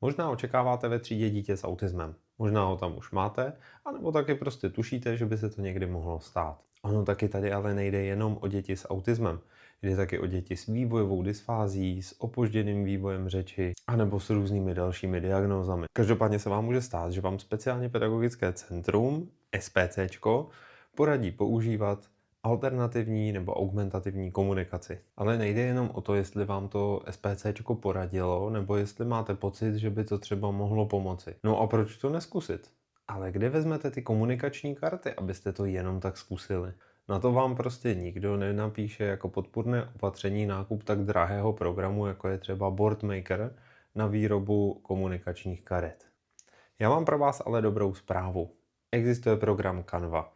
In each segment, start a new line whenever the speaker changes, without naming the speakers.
Možná očekáváte ve třídě dítě s autismem. Možná ho tam už máte, anebo taky prostě tušíte, že by se to někdy mohlo stát. Ono taky tady ale nejde jenom o děti s autismem. Jde taky o děti s vývojovou dysfází, s opožděným vývojem řeči, anebo s různými dalšími diagnózami. Každopádně se vám může stát, že vám speciálně pedagogické centrum, SPCčko, poradí používat alternativní nebo augmentativní komunikaci. Ale nejde jenom o to, jestli vám to SPCčko poradilo, nebo jestli máte pocit, že by to třeba mohlo pomoci. No a proč to neskusit? Ale kde vezmete ty komunikační karty, abyste to jenom tak zkusili? Na to vám prostě nikdo nenapíše jako podpůrné opatření nákup tak drahého programu, jako je třeba Boardmaker na výrobu komunikačních karet. Já mám pro vás ale dobrou zprávu. Existuje program Canva.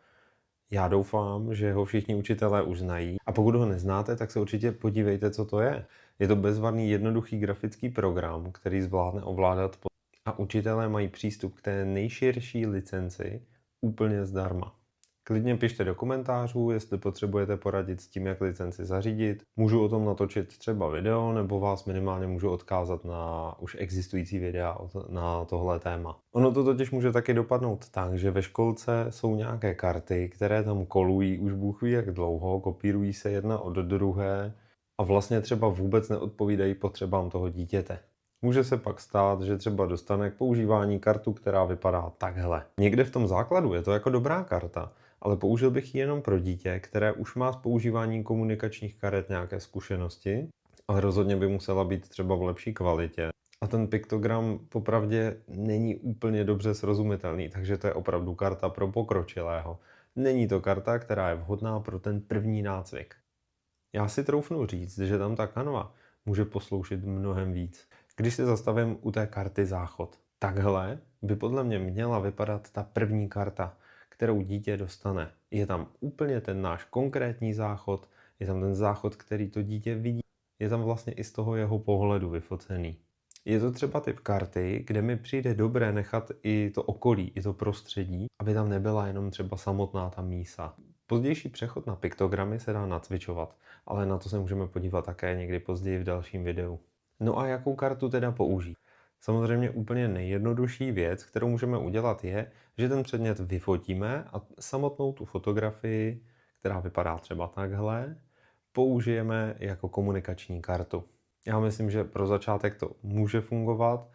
Já doufám, že ho všichni učitelé už znají a pokud ho neznáte, tak se určitě podívejte, co to je. Je to bezvadný jednoduchý grafický program, který zvládne ovládat a učitelé mají přístup k té nejširší licenci úplně zdarma. Klidně pište do komentářů, jestli potřebujete poradit s tím, jak licenci zařídit. Můžu o tom natočit třeba video, nebo vás minimálně můžu odkázat na už existující videa na tohle téma. Ono to totiž může taky dopadnout tak, že ve školce jsou nějaké karty, které tam kolují už bůh ví jak dlouho, kopírují se jedna od druhé a vlastně třeba vůbec neodpovídají potřebám toho dítěte. Může se pak stát, že třeba dostane k používání kartu, která vypadá takhle. Někde v tom základu je to jako dobrá karta, ale použil bych ji jenom pro dítě, které už má s používáním komunikačních karet nějaké zkušenosti, ale rozhodně by musela být třeba v lepší kvalitě. A ten piktogram popravdě není úplně dobře srozumitelný, takže to je opravdu karta pro pokročilého. Není to karta, která je vhodná pro ten první nácvik. Já si troufnu říct, že tam ta Canva může posloužit mnohem víc. Když se zastavím u té karty záchod, takhle by podle mě měla vypadat ta první karta, kterou dítě dostane. Je tam úplně ten náš konkrétní záchod, je tam ten záchod, který to dítě vidí, je tam vlastně i z toho jeho pohledu vyfocený. Je to třeba typ karty, kde mi přijde dobré nechat i to okolí, i to prostředí, aby tam nebyla jenom třeba samotná ta mísa. Pozdější přechod na piktogramy se dá nacvičovat, ale na to se můžeme podívat také někdy později v dalším videu. No a jakou kartu teda použít? Samozřejmě úplně nejjednodušší věc, kterou můžeme udělat je, že ten předmět vyfotíme a samotnou tu fotografii, která vypadá třeba takhle, použijeme jako komunikační kartu. Já myslím, že pro začátek to může fungovat,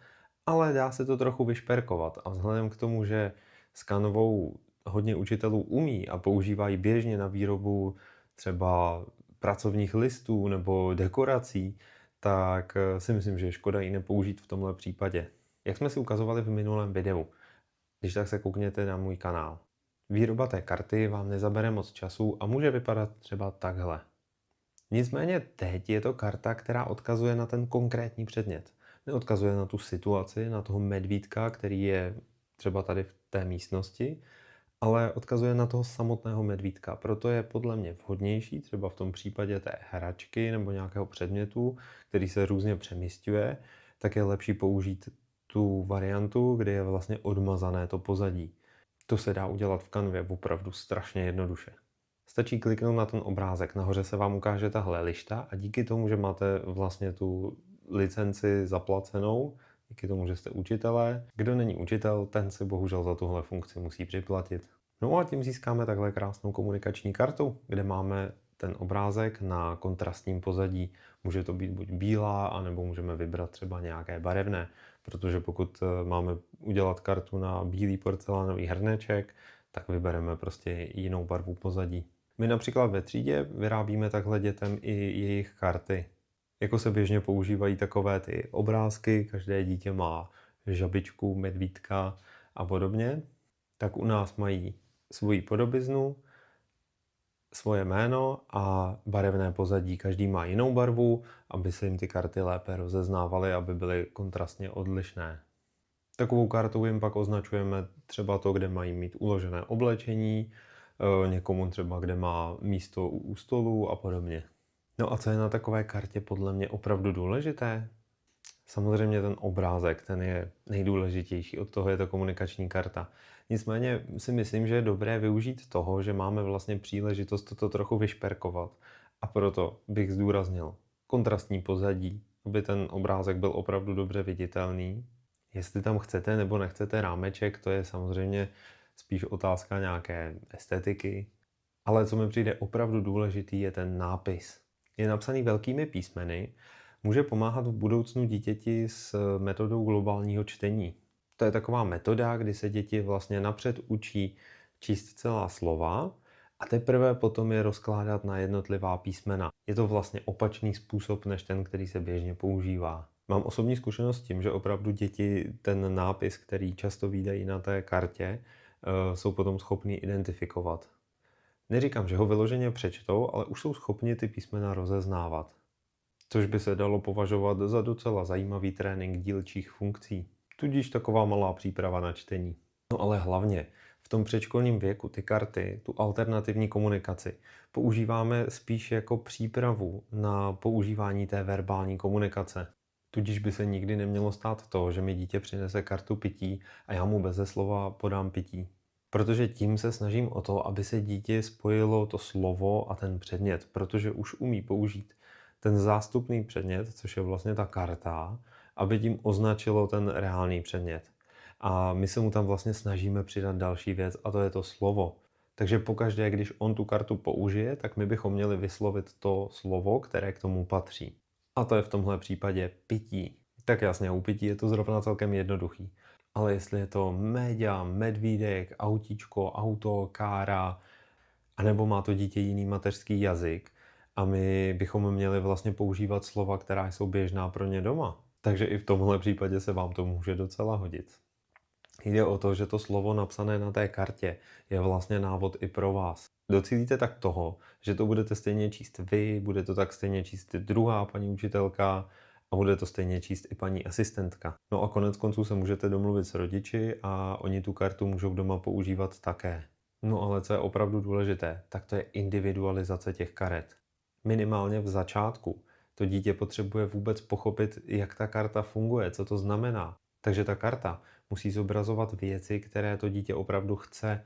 ale dá se to trochu vyšperkovat a vzhledem k tomu, že s Canvou hodně učitelů umí a používají běžně na výrobu třeba pracovních listů nebo dekorací, tak si myslím, že je škoda ji nepoužít v tomhle případě. Jak jsme si ukazovali v minulém videu, když tak se koukněte na můj kanál. Výroba té karty vám nezabere moc času a může vypadat třeba takhle. Nicméně teď je to karta, která odkazuje na ten konkrétní předmět. Neodkazuje na tu situaci, na toho medvídka, který je třeba tady v té místnosti, ale odkazuje na toho samotného medvídka. Proto je podle mě vhodnější třeba v tom případě té hračky nebo nějakého předmětu, který se různě přemísťuje, tak je lepší použít tu variantu, kde je vlastně odmazané to pozadí. To se dá udělat v Canvě opravdu strašně jednoduše. Stačí kliknout na ten obrázek, nahoře se vám ukáže tahle lišta a díky tomu, že máte vlastně tu licenci zaplacenou, díky tomu, že jste učitelé, kdo není učitel, ten si bohužel za tuhle funkci musí připlatit. No a tím získáme takhle krásnou komunikační kartu, kde máme ten obrázek na kontrastním pozadí. Může to být buď bílá, anebo můžeme vybrat třeba nějaké barevné, protože pokud máme udělat kartu na bílý porcelánový hrneček, tak vybereme prostě jinou barvu pozadí. My například ve třídě vyrábíme takhle dětem i jejich karty. Jako se běžně používají takové ty obrázky, každé dítě má žabičku, medvídka a podobně, tak u nás mají svoji podobiznu, svoje jméno a barevné pozadí. Každý má jinou barvu, aby se jim ty karty lépe rozeznávaly, aby byly kontrastně odlišné. Takovou kartou jim pak označujeme třeba to, kde mají mít uložené oblečení, někomu třeba, kde má místo u stolu a podobně. No a co je na takové kartě podle mě opravdu důležité? Samozřejmě ten obrázek, ten je nejdůležitější, od toho je to komunikační karta. Nicméně si myslím, že je dobré využít toho, že máme vlastně příležitost to trochu vyšperkovat. A proto bych zdůraznil kontrastní pozadí, aby ten obrázek byl opravdu dobře viditelný. Jestli tam chcete nebo nechcete rámeček, to je samozřejmě spíš otázka nějaké estetiky. Ale co mi přijde opravdu důležitý, je ten nápis. Je napsaný velkými písmeny, může pomáhat v budoucnu dítěti s metodou globálního čtení. To je taková metoda, kdy se děti vlastně napřed učí číst celá slova a teprve potom je rozkládat na jednotlivá písmena. Je to vlastně opačný způsob, než ten, který se běžně používá. Mám osobní zkušenost s tím, že opravdu děti ten nápis, který často vídají na té kartě, jsou potom schopní identifikovat. Neříkám, že ho vyloženě přečtou, ale už jsou schopni ty písmena rozeznávat. Což by se dalo považovat za docela zajímavý trénink dílčích funkcí. Tudíž taková malá příprava na čtení. No ale hlavně v tom předškolním věku ty karty, tu alternativní komunikaci, používáme spíš jako přípravu na používání té verbální komunikace. Tudíž by se nikdy nemělo stát to, že mi dítě přinese kartu pití a já mu beze slova podám pití. Protože tím se snažím o to, aby se dítě spojilo to slovo a ten předmět, protože už umí použít ten zástupný předmět, což je vlastně ta karta, aby tím označilo ten reálný předmět. A my se mu tam vlastně snažíme přidat další věc a to je to slovo. Takže pokaždé, když on tu kartu použije, tak my bychom měli vyslovit to slovo, které k tomu patří. A to je v tomhle případě pití. Tak jasně, u pití je to zrovna celkem jednoduchý. Ale jestli je to méďa, medvídek, autíčko, auto, kára, anebo má to dítě jiný mateřský jazyk a my bychom měli vlastně používat slova, která jsou běžná pro ně doma. Takže i v tomhle případě se vám to může docela hodit. Jde o to, že to slovo napsané na té kartě je vlastně návod i pro vás. Docílíte tak toho, že to budete stejně číst vy, bude to tak stejně číst druhá paní učitelka a bude to stejně číst i paní asistentka. No a konec konců se můžete domluvit s rodiči a oni tu kartu můžou doma používat také. No ale co je opravdu důležité, tak to je individualizace těch karet. Minimálně v začátku. To dítě potřebuje vůbec pochopit, jak ta karta funguje, co to znamená. Takže ta karta musí zobrazovat věci, které to dítě opravdu chce,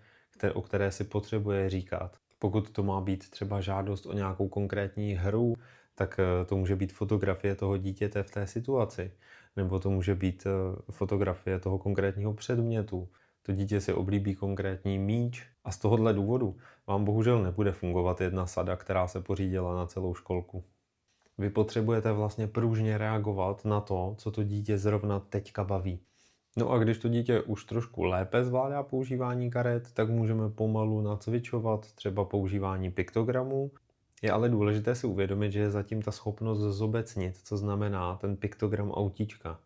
o které si potřebuje říkat. Pokud to má být třeba žádost o nějakou konkrétní hru, tak to může být fotografie toho dítěte v té situaci. Nebo to může být fotografie toho konkrétního předmětu. To dítě si oblíbí konkrétní míč a z tohohle důvodu vám bohužel nebude fungovat jedna sada, která se pořídila na celou školku. Vy potřebujete vlastně pružně reagovat na to, co to dítě zrovna teďka baví. No a když to dítě už trošku lépe zvládá používání karet, tak můžeme pomalu nacvičovat třeba používání piktogramů. Je ale důležité si uvědomit, že je zatím ta schopnost zobecnit, co znamená ten piktogram autíčka.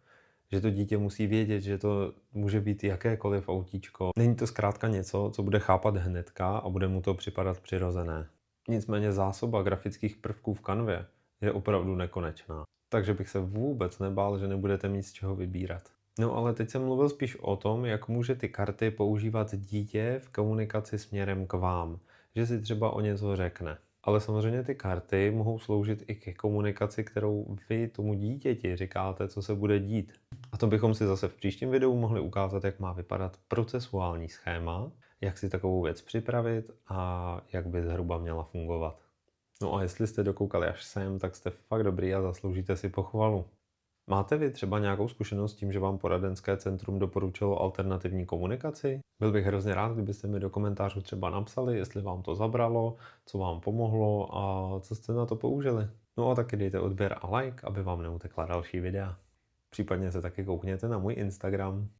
Že to dítě musí vědět, že to může být jakékoliv autíčko. Není to zkrátka něco, co bude chápat hnedka a bude mu to připadat přirozené. Nicméně zásoba grafických prvků v kanvě je opravdu nekonečná. Takže bych se vůbec nebál, že nebudete mít z čeho vybírat. No ale teď jsem mluvil spíš o tom, jak může ty karty používat dítě v komunikaci směrem k vám. Že si třeba o něco řekne. Ale samozřejmě ty karty mohou sloužit i ke komunikaci, kterou vy tomu dítěti říkáte, co se bude dít. A to bychom si zase v příštím videu mohli ukázat, jak má vypadat procesuální schéma, jak si takovou věc připravit a jak by zhruba měla fungovat. No a jestli jste dokoukali až sem, tak jste fakt dobrý a zasloužíte si pochvalu. Máte vy třeba nějakou zkušenost s tím, že vám poradenské centrum doporučilo alternativní komunikaci? Byl bych hrozně rád, kdybyste mi do komentářů třeba napsali, jestli vám to zabralo, co vám pomohlo a co jste na to použili. No a taky dejte odběr a like, aby vám neutekla další videa. Případně se taky koukněte na můj Instagram.